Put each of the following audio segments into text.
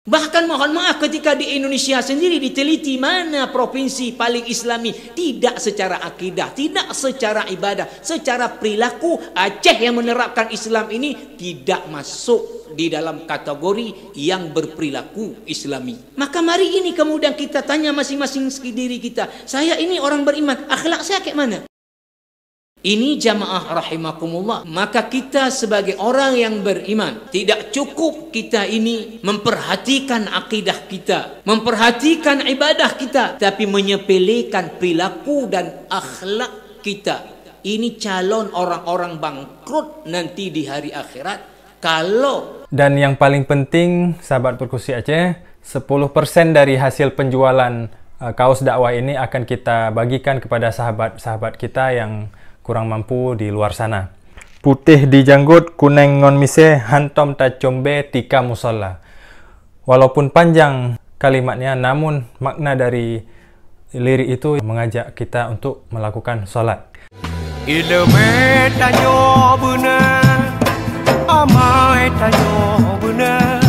Bahkan mohon maaf ketika di Indonesia sendiri diteliti mana provinsi paling islami, tidak secara akidah, tidak secara ibadah, secara perilaku Aceh yang menerapkan Islam ini tidak masuk di dalam kategori yang berperilaku islami. Maka mari ini kemudian kita tanya masing-masing diri kita, saya ini orang beriman, akhlak saya kayak mana? Ini jamaah rahimakumullah. Maka kita sebagai orang yang beriman, tidak cukup kita ini memperhatikan akidah kita, memperhatikan ibadah kita, tapi menyepelekan perilaku dan akhlak kita. Ini calon orang-orang bangkrut nanti di hari akhirat. Kalau dan yang paling penting sahabat Perkusi Aceh, 10% dari hasil penjualan kaos dakwah ini akan kita bagikan kepada sahabat-sahabat kita yang kurang mampu di luar sana. Putih di janggut, kuning ngon mise, hantom tacombe tika musola. Walaupun panjang kalimatnya, namun makna dari lirik itu mengajak kita untuk melakukan sholat. Ilmu tanyo benar, amai tanyo benar,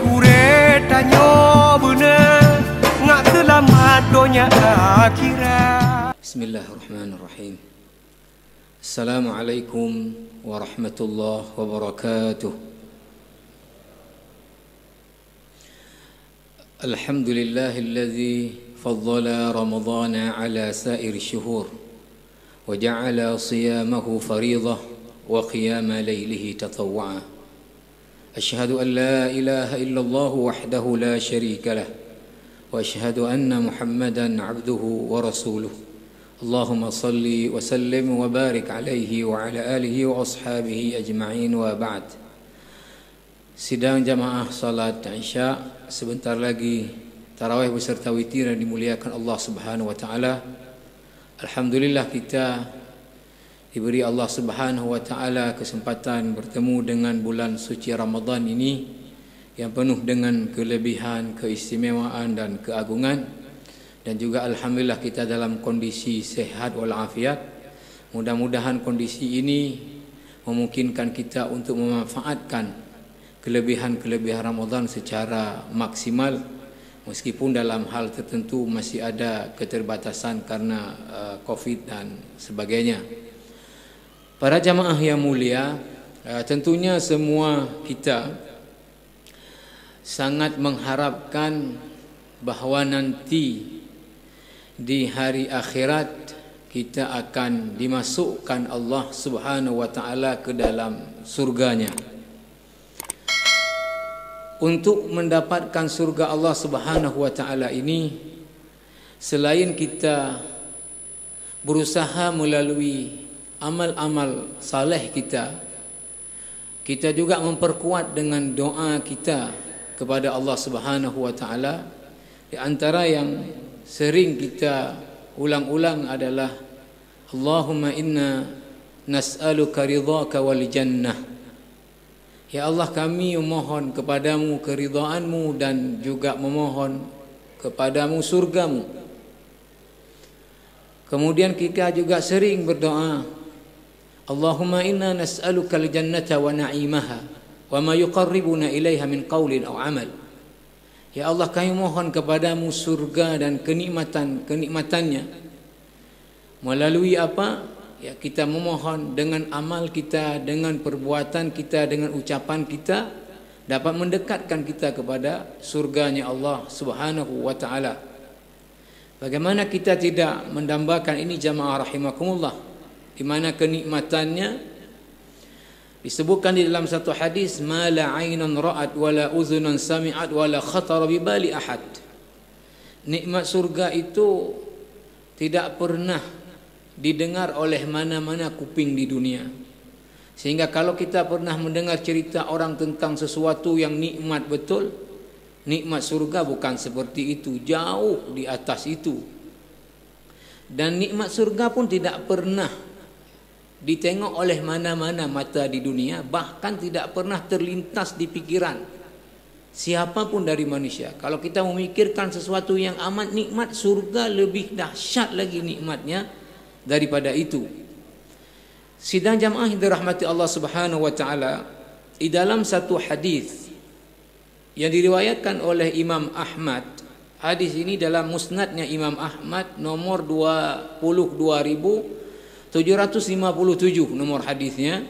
kure tanyo benar, ngak selamat dunia akhirat. Bismillahirrahmanirrahim. Assalamualaikum warahmatullahi wabarakatuh. Alhamdulillahilladzi faddala Ramadhana ala sair syuhur wa ja'ala siyamahu fariidah wa qiyama laylihi tatawwu'a. Ashhadu an la ilaha illallah wahdahu la syarika lah wa ashhadu anna Muhammadan 'abduhu wa rasuluh. Allahumma salli wa sallim wa barik alaihi wa ala alihi wa ashabihi ajma'in wa ba'd. Sidang jamaah salat Isya, sebentar lagi tarawih beserta witir yang dimuliakan Allah Subhanahu wa taala. Alhamdulillah kita diberi Allah Subhanahu wa taala kesempatan bertemu dengan bulan suci Ramadan ini yang penuh dengan kelebihan, keistimewaan dan keagungan. Dan juga alhamdulillah kita dalam kondisi sehat walafiat. Mudah-mudahan kondisi ini memungkinkan kita untuk memanfaatkan kelebihan-kelebihan Ramadan secara maksimal, meskipun dalam hal tertentu masih ada keterbatasan karena Covid dan sebagainya. Para jamaah yang mulia, tentunya semua kita sangat mengharapkan bahawa nanti di hari akhirat kita akan dimasukkan Allah Subhanahu wa taala ke dalam surganya. Untuk mendapatkan surga Allah Subhanahu wa taala ini, selain kita berusaha melalui amal-amal saleh kita, kita juga memperkuat dengan doa kita kepada Allah Subhanahu wa taala. Di antara yang sering kita ulang-ulang adalah Allahumma inna nas'aluka ridhaka wal jannah. Ya Allah, kami memohon kepadamu keridhaanmu dan juga memohon kepadamu surgamu. Kemudian kita juga sering berdoa, Allahumma inna nas'aluka al jannata wa na'imaha wa ma yuqarribuna ilaiha min qaulin aw amal. Ya Allah, kami mohon kepadamu surga dan kenikmatannya. Melalui apa? Ya, kita memohon dengan amal kita, dengan perbuatan kita, dengan ucapan kita dapat mendekatkan kita kepada surganya Allah Subhanahu wa taala. Bagaimana kita tidak mendambakan ini jamaah rahimakumullah, di mana kenikmatannya disebutkan di dalam satu hadis, ma la 'ainun ra'at wa la udhunun sami'at wa la khatara bi bali ahad. Nikmat surga itu tidak pernah didengar oleh mana-mana kuping di dunia. Sehingga kalau kita pernah mendengar cerita orang tentang sesuatu yang nikmat betul, nikmat surga bukan seperti itu, jauh di atas itu. Dan nikmat surga pun tidak pernah ditengok oleh mana-mana mata di dunia, bahkan tidak pernah terlintas di pikiran siapapun dari manusia. Kalau kita memikirkan sesuatu yang amat nikmat, surga lebih dahsyat lagi nikmatnya daripada itu. Sidang jamaah yang dirahmati Allah Subhanahu wa taala, di dalam satu hadis yang diriwayatkan oleh Imam Ahmad. Hadis ini dalam musnadnya Imam Ahmad nomor 22.757 nomor hadisnya.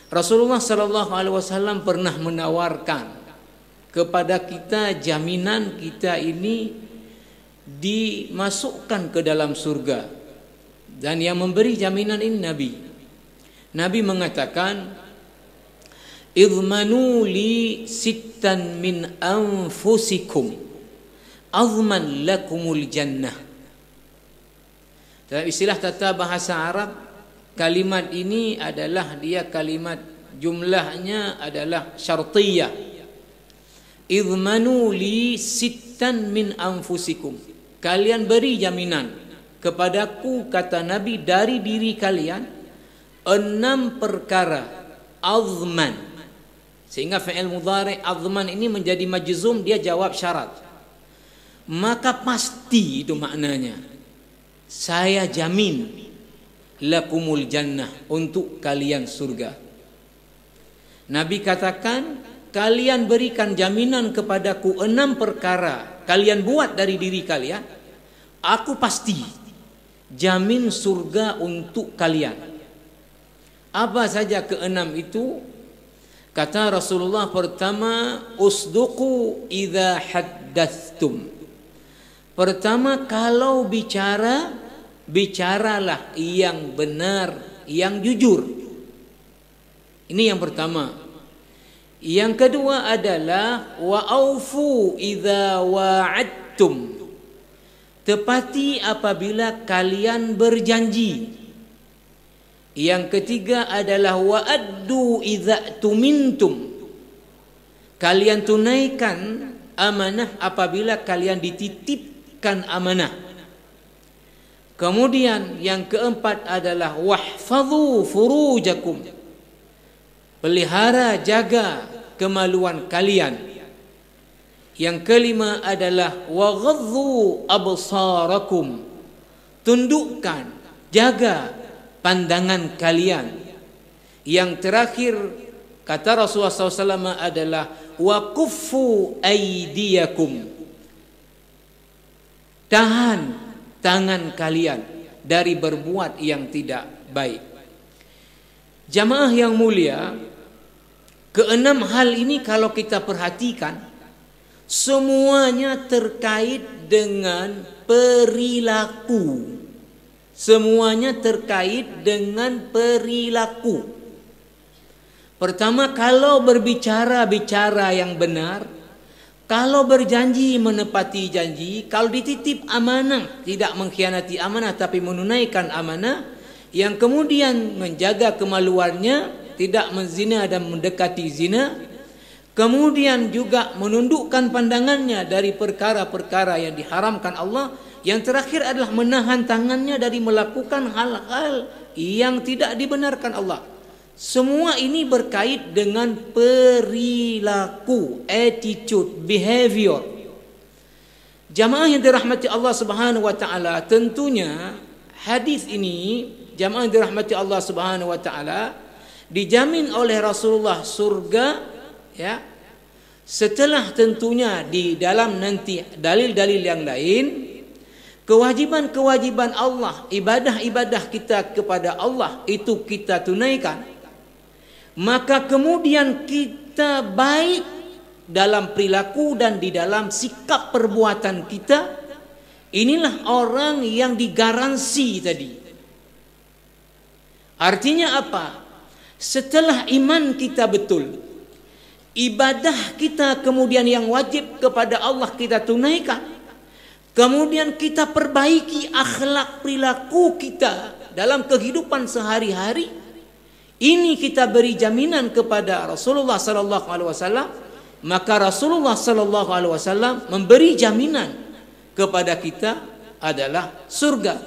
Rasulullah sallallahu alaihi wasallam pernah menawarkan kepada kita jaminan kita ini dimasukkan ke dalam surga, dan yang memberi jaminan ini Nabi. Nabi mengatakan, "Idmanu li sittan min anfusikum azman lakumul jannah." Dalam istilah tata bahasa Arab, kalimat ini adalah dia kalimat jumlahnya adalah syartiyah. Idmanu li sittan min anfusikum. Kalian beri jaminan kepadaku, kata Nabi, dari diri kalian 6 perkara. Azman. Sehingga fi'il mudhari' azman ini menjadi majzum, dia jawab syarat. Maka pasti itu maknanya. Saya jamin lakumul jannah, untuk kalian surga. Nabi katakan, kalian berikan jaminan kepadaku 6 perkara, kalian buat dari diri kalian, aku pasti jamin surga untuk kalian. Apa saja ke-6 itu? Kata Rasulullah, pertama, usduqu idza haddatstum. Pertama, kalau bicara, bicaralah yang benar, yang jujur. Ini yang pertama. Yang kedua adalah wa aufu idza wa'adtum. Tepati apabila kalian berjanji. Yang ketiga adalah wa addu idza tumintum. Kalian tunaikan amanah apabila kalian dititipkan amanah. Kemudian yang keempat adalah wahfadhu furujakum. Pelihara, jaga kemaluan kalian. Yang kelima adalah waghaddu absarakum. Tundukkan, jaga pandangan kalian. Yang terakhir kata Rasulullah SAW adalah wa kuffu aydiyakum. Tahan tangan kalian dari berbuat yang tidak baik. Jamaah yang mulia, ke-6 hal ini kalau kita perhatikan, semuanya terkait dengan perilaku. Semuanya terkait dengan perilaku. Pertama, kalau berbicara, bicara yang benar. Kalau berjanji, menepati janji. Kalau dititip amanah, tidak mengkhianati amanah tapi menunaikan amanah. Yang kemudian menjaga kemaluannya, tidak menzina dan mendekati zina. Kemudian juga menundukkan pandangannya dari perkara-perkara yang diharamkan Allah. Yang terakhir adalah menahan tangannya dari melakukan hal-hal yang tidak dibenarkan Allah. Semua ini berkait dengan perilaku, attitude, behavior. Jamaah yang dirahmati Allah Subhanahu wa taala, tentunya hadis ini, jamaah yang dirahmati Allah Subhanahu wa taala, dijamin oleh Rasulullah surga, ya. Setelah tentunya di dalam nanti dalil-dalil yang lain, kewajiban-kewajiban Allah, ibadah-ibadah kita kepada Allah itu kita tunaikan. Maka kemudian kita baik dalam perilaku dan di dalam sikap perbuatan kita. Inilah orang yang digaransi tadi. Artinya apa? Setelah iman kita betul, ibadah kita kemudian yang wajib kepada Allah kita tunaikan. Kemudian kita perbaiki akhlak perilaku kita dalam kehidupan sehari-hari. Ini kita beri jaminan kepada Rasulullah sallallahu alaihi wasallam, maka Rasulullah sallallahu alaihi wasallam memberi jaminan kepada kita adalah surga.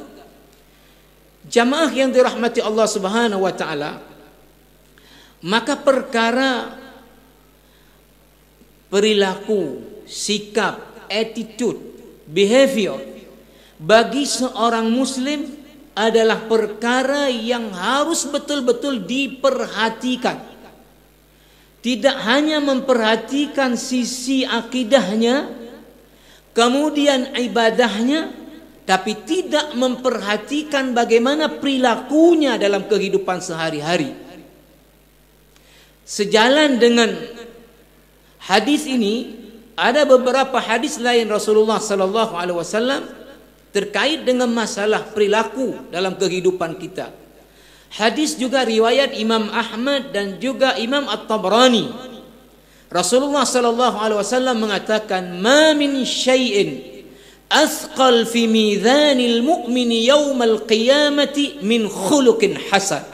Jamaah yang dirahmati Allah Subhanahu wa taala, maka perkara perilaku, sikap, attitude, behavior bagi seorang muslim adalah perkara yang harus betul-betul diperhatikan. tidak hanya memperhatikan sisi akidahnya, kemudian ibadahnya, tapi tidak memperhatikan bagaimana perilakunya dalam kehidupan sehari-hari. Sejalan dengan hadis ini, ada beberapa hadis lain Rasulullah sallallahu alaihi wasallam terkait dengan masalah perilaku dalam kehidupan kita. Hadis juga riwayat Imam Ahmad dan juga Imam At-Tabrani. Rasulullah sallallahu alaihi wasallam mengatakan, "Ma min syai'in athqal fi mizanil mu'mini yaumal qiyamati min khuluqin hasan."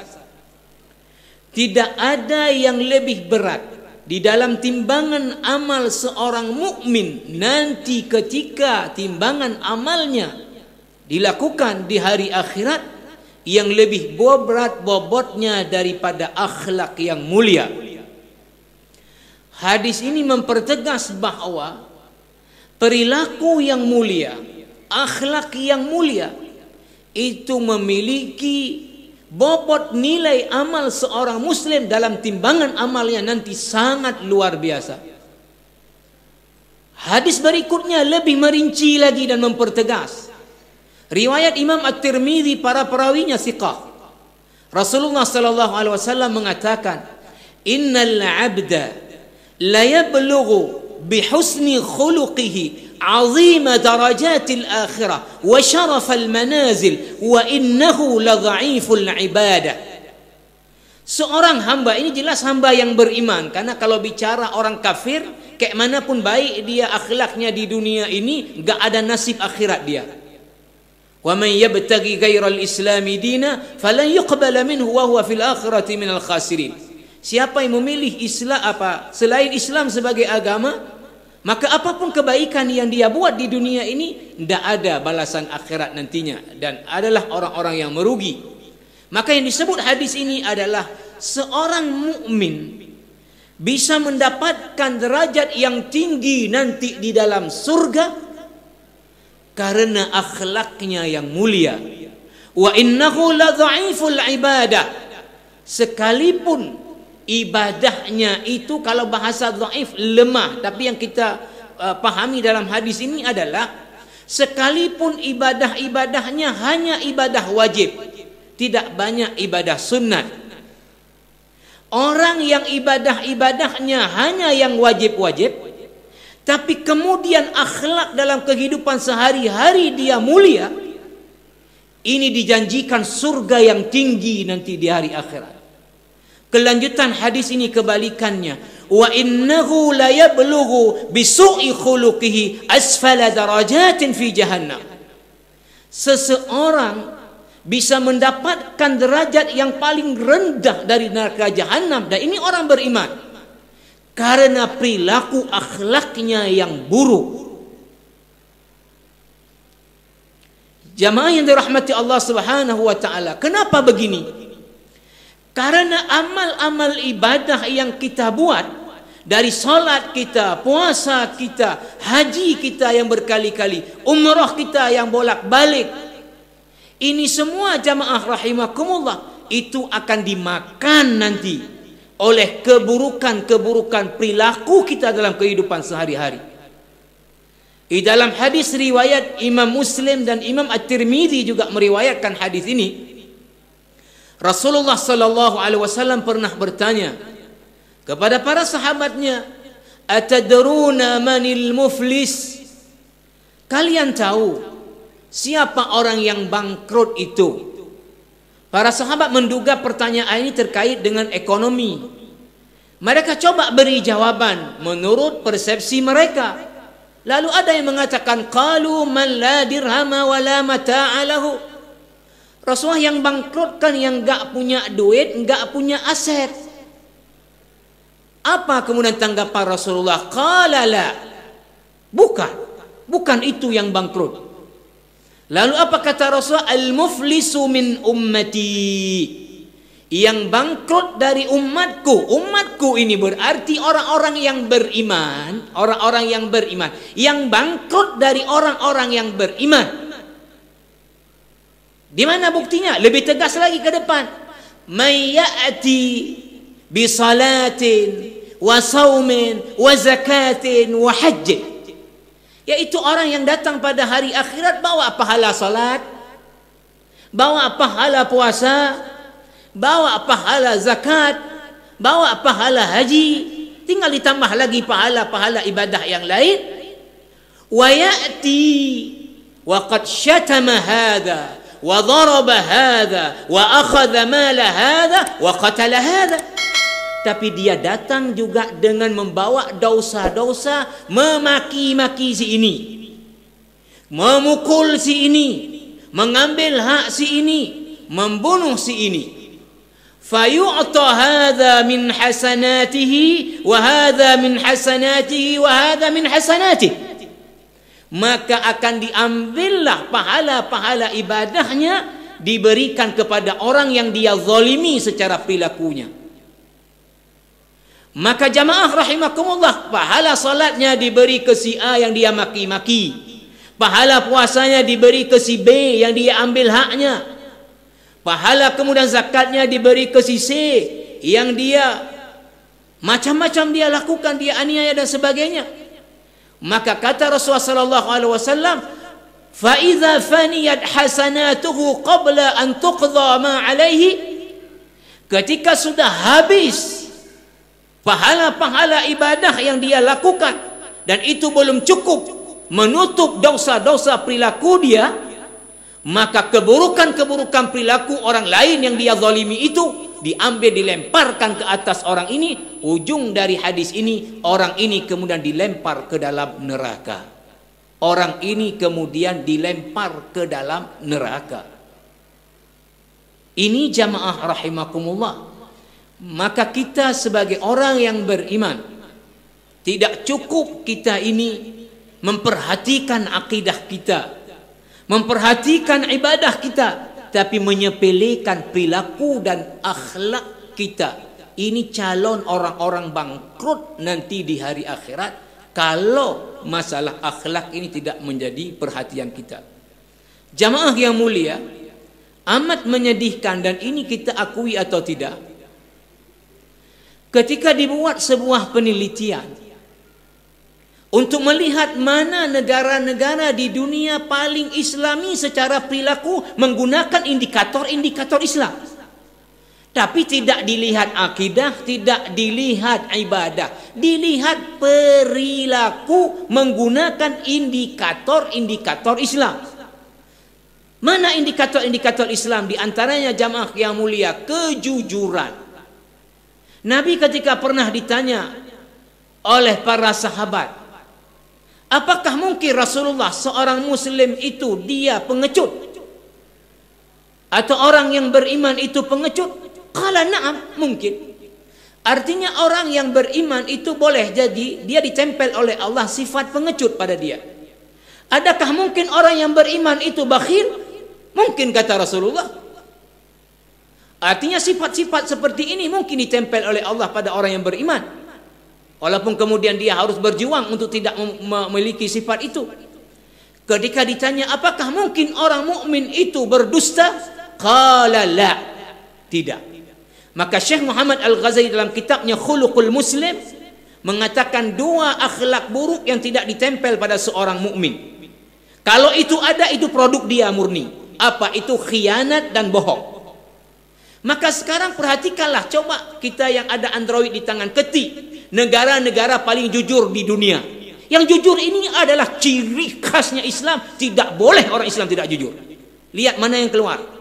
Tidak ada yang lebih berat di dalam timbangan amal seorang mukmin nanti ketika timbangan amalnya dilakukan di hari akhirat yang lebih berat bobotnya daripada akhlak yang mulia. Hadis ini mempertegas bahwa perilaku yang mulia, akhlak yang mulia itu memiliki bobot nilai amal seorang muslim dalam timbangan amalnya nanti sangat luar biasa. Hadis berikutnya lebih merinci lagi dan mempertegas. Riwayat Imam At-Tirmidzi, para perawinya thiqah. Rasulullah sallallahu alaihi wasallam mengatakan, "Innal 'abda la yablughu bi husni khuluqihi 'azima darajatil akhirah wa syarafal manazil wa innahu la dha'iful ibadah." Seorang hamba, ini jelas hamba yang beriman, karena kalau bicara orang kafir, kayak manapun baik dia akhlaknya di dunia ini, enggak ada nasib akhirat dia. Wa man yabtaghi ghairal islami dina falan yuqbala minhu wa huwa fil akhirati minal khasirin. Siapa yang memilih Islam selain Islam sebagai agama, maka apapun kebaikan yang dia buat di dunia ini tidak ada balasan akhirat nantinya dan adalah orang-orang yang merugi. Maka yang disebut hadis ini adalah seorang mukmin bisa mendapatkan derajat yang tinggi nanti di dalam surga karena akhlaknya yang mulia. Wa innahu la dha'iful ibadah. Sekalipun ibadahnya itu, kalau bahasa dhaif lemah, tapi yang kita pahami dalam hadis ini adalah sekalipun ibadah-ibadahnya hanya ibadah wajib, tidak banyak ibadah sunnat. Orang yang ibadah-ibadahnya hanya yang wajib-wajib, tapi kemudian akhlak dalam kehidupan sehari-hari dia mulia, ini dijanjikan surga yang tinggi nanti di hari akhirat. Kelanjutan hadis ini kebalikannya, wa innahu la yablughu bi su'i khuluqihi asfala darajatin fi jahannam. Seseorang bisa mendapatkan derajat yang paling rendah dari neraka jahanam, dan ini orang beriman, karena perilaku akhlaknya yang buruk. Jamaah yang dirahmati Allah Subhanahu wa taala, kenapa begini? Karena amal-amal ibadah yang kita buat, dari salat kita, puasa kita, haji kita yang berkali-kali, umrah kita yang bolak-balik, ini semua jamaah rahimakumullah itu akan dimakan nanti oleh keburukan-keburukan perilaku kita dalam kehidupan sehari-hari. Di dalam hadis riwayat Imam Muslim dan Imam At-Tirmidzi juga meriwayatkan hadis ini. Rasulullah sallallahu alaihi wasallam pernah bertanya kepada para sahabatnya, "Atadruna manil muflis?" Kalian tahu siapa orang yang bangkrut itu? Para sahabat menduga pertanyaan ini terkait dengan ekonomi. Mereka coba beri jawaban menurut persepsi mereka. Lalu ada yang mengatakan, qalu man la dirhama wa la mata'a lahu. Rasulullah, yang bangkrut kan yang enggak punya duit, enggak punya aset. Apa kemudian tanggapan Rasulullah? Qala la. Bukan itu yang bangkrut. Lalu apa kata Rasulullah? Al-muflisu min ummati. Yang bangkrut dari umatku. Umatku ini berarti orang-orang yang beriman. Orang-orang yang beriman. Yang bangkrut dari orang-orang yang beriman. Di mana buktinya? Lebih tegas lagi ke depan. May ya'ti bi salatin wa saumin wa zakatin wa hajjin. Yaitu orang yang datang pada hari akhirat bawa pahala salat, bawa pahala puasa, bawa pahala zakat, bawa pahala haji, tinggal ditambah lagi pahala-pahala ibadah yang lain. Wa ya'ti wa qad syatama hadha wa daraba hadha wa akhadha mala hadha wa qatala hadha. Tapi dia datang juga dengan membawa dosa-dosa, memaki-maki si ini, memukul si ini, mengambil hak si ini, membunuh si ini. Fayu'ta hadha min hasanatihi wa hadha min hasanatihi wa hadha min hasanatihi. Maka akan diambillah pahala-pahala ibadahnya, diberikan kepada orang yang dia zalimi secara perilakunya. Maka jamaah rahimakumullah, pahala salatnya diberi ke si A yang dia maki-maki, pahala puasanya diberi ke si B yang dia ambil haknya, pahala kemudian zakatnya diberi ke si C yang dia macam-macam dia lakukan, dia aniaya dan sebagainya. Maka kata Rasulullah sallallahu alaihi wasallam, fa idza faniyat hasanatuhu qabla an tuqdha ma alaihi, ketika sudah habis pahala-pahala ibadah yang dia lakukan dan itu belum cukup menutup dosa-dosa perilaku dia, maka keburukan-keburukan perilaku orang lain yang dia zalimi itu diambil, dilemparkan ke atas orang ini. Ujung dari hadis ini, orang ini kemudian dilempar ke dalam neraka. Orang ini kemudian dilempar ke dalam neraka. Ini jamaah rahimakumullah. Maka kita sebagai orang yang beriman, tidak cukup kita ini memperhatikan akidah kita, memperhatikan ibadah kita, tapi menyepelekan perilaku dan akhlak kita. Ini calon orang-orang bangkrut nanti di hari akhirat kalau masalah akhlak ini tidak menjadi perhatian kita. Jamaah yang mulia, amat menyedihkan dan ini kita akui atau tidak, ketika dibuat sebuah penelitian untuk melihat mana negara-negara di dunia paling islami secara perilaku menggunakan indikator-indikator Islam. Tapi tidak dilihat akidah, tidak dilihat ibadah, dilihat perilaku menggunakan indikator-indikator Islam. Mana indikator-indikator Islam? Di antaranya jamaah yang mulia, kejujuran. Nabi ketika pernah ditanya oleh para sahabat, apakah mungkin Rasulullah seorang muslim itu dia pengecut? Atau orang yang beriman itu pengecut? Qala na'am, mungkin. Artinya orang yang beriman itu boleh jadi dia ditempel oleh Allah sifat pengecut pada dia. Adakah mungkin orang yang beriman itu bakhil? Mungkin, kata Rasulullah. Artinya sifat-sifat seperti ini mungkin ditempel oleh Allah pada orang yang beriman. Walaupun kemudian dia harus berjuang untuk tidak memiliki sifat itu. Ketika ditanya apakah mungkin orang mukmin itu berdusta? Qala la, tidak. Maka Syekh Muhammad Al-Ghazali dalam kitabnya Khuluqul Muslim mengatakan dua akhlak buruk yang tidak ditempel pada seorang mukmin. Kalau itu ada, itu produk dia murni. Apa itu? Khianat dan bohong. Maka sekarang perhatikanlah, coba kita yang ada Android di tangan, ketik negara-negara paling jujur di dunia. Yang jujur ini adalah ciri khasnya Islam. Tidak boleh orang Islam tidak jujur. Lihat mana yang keluar.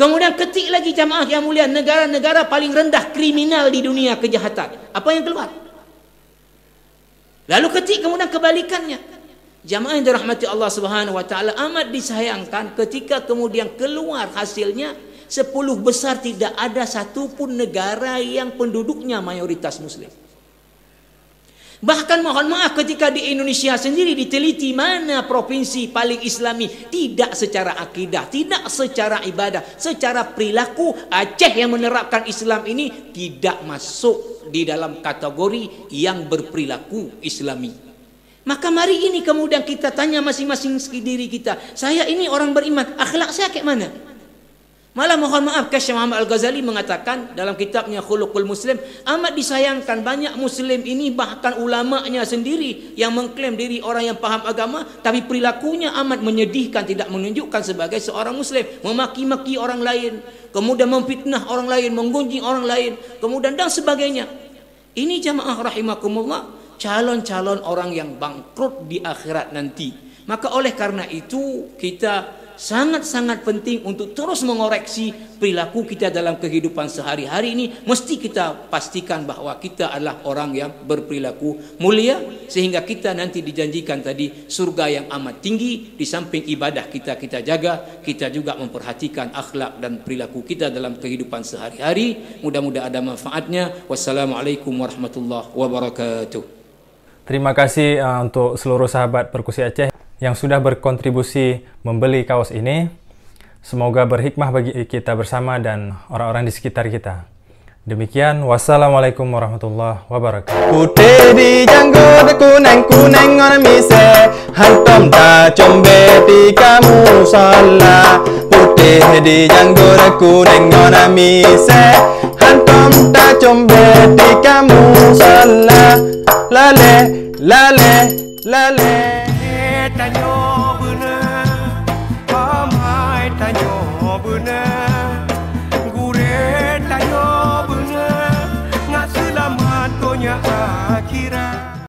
Kemudian ketik lagi jamaah yang mulia, negara-negara paling rendah kriminal di dunia kejahatan. Apa yang keluar? Lalu ketik kemudian kebalikannya. Jamaah yang dirahmati Allah Subhanahu wa taala, amat disayangkan ketika kemudian keluar hasilnya 10 besar tidak ada satupun negara yang penduduknya mayoritas muslim. Bahkan mohon maaf ketika di Indonesia sendiri diteliti mana provinsi paling islami, tidak secara akidah, tidak secara ibadah, secara perilaku Aceh yang menerapkan Islam ini tidak masuk di dalam kategori yang berperilaku islami. Maka mari ini kemudian kita tanya masing-masing diri kita, saya ini orang beriman, akhlak saya kayak mana? Malah mohon maaf, Syekh Muhammad Al-Ghazali mengatakan dalam kitabnya Khuluqul Muslim, amat disayangkan banyak Muslim ini, bahkan ulamanya sendiri yang mengklaim diri orang yang paham agama, tapi perilakunya amat menyedihkan, tidak menunjukkan sebagai seorang Muslim, memaki-maki orang lain, kemudian memfitnah orang lain, menggunjing orang lain, kemudian dan sebagainya. Ini jamaah rahimakumullah, calon-calon orang yang bangkrut di akhirat nanti. Maka oleh karena itu kita sangat-sangat penting untuk terus mengoreksi perilaku kita dalam kehidupan sehari-hari ini. Mesti kita pastikan bahwa kita adalah orang yang berperilaku mulia, sehingga kita nanti dijanjikan tadi surga yang amat tinggi. Di samping ibadah kita jaga, kita juga memperhatikan akhlak dan perilaku kita dalam kehidupan sehari-hari. Mudah-mudahan ada manfaatnya. Wassalamualaikum warahmatullahi wabarakatuh. Terima kasih untuk seluruh sahabat Perkusi Aceh yang sudah berkontribusi membeli kaos ini. Semoga berhikmah bagi kita bersama dan orang-orang di sekitar kita. Demikian, wassalamualaikum warahmatullahi wabarakatuh. Putih di janggut, kuning-kuning on mise, hantom ta combe di kamu salah. Putih di janggut, kuning on mise, hantom ta combe di kamu salah. Lale, lale, lale. Tanyo bener, amai tanyo bener.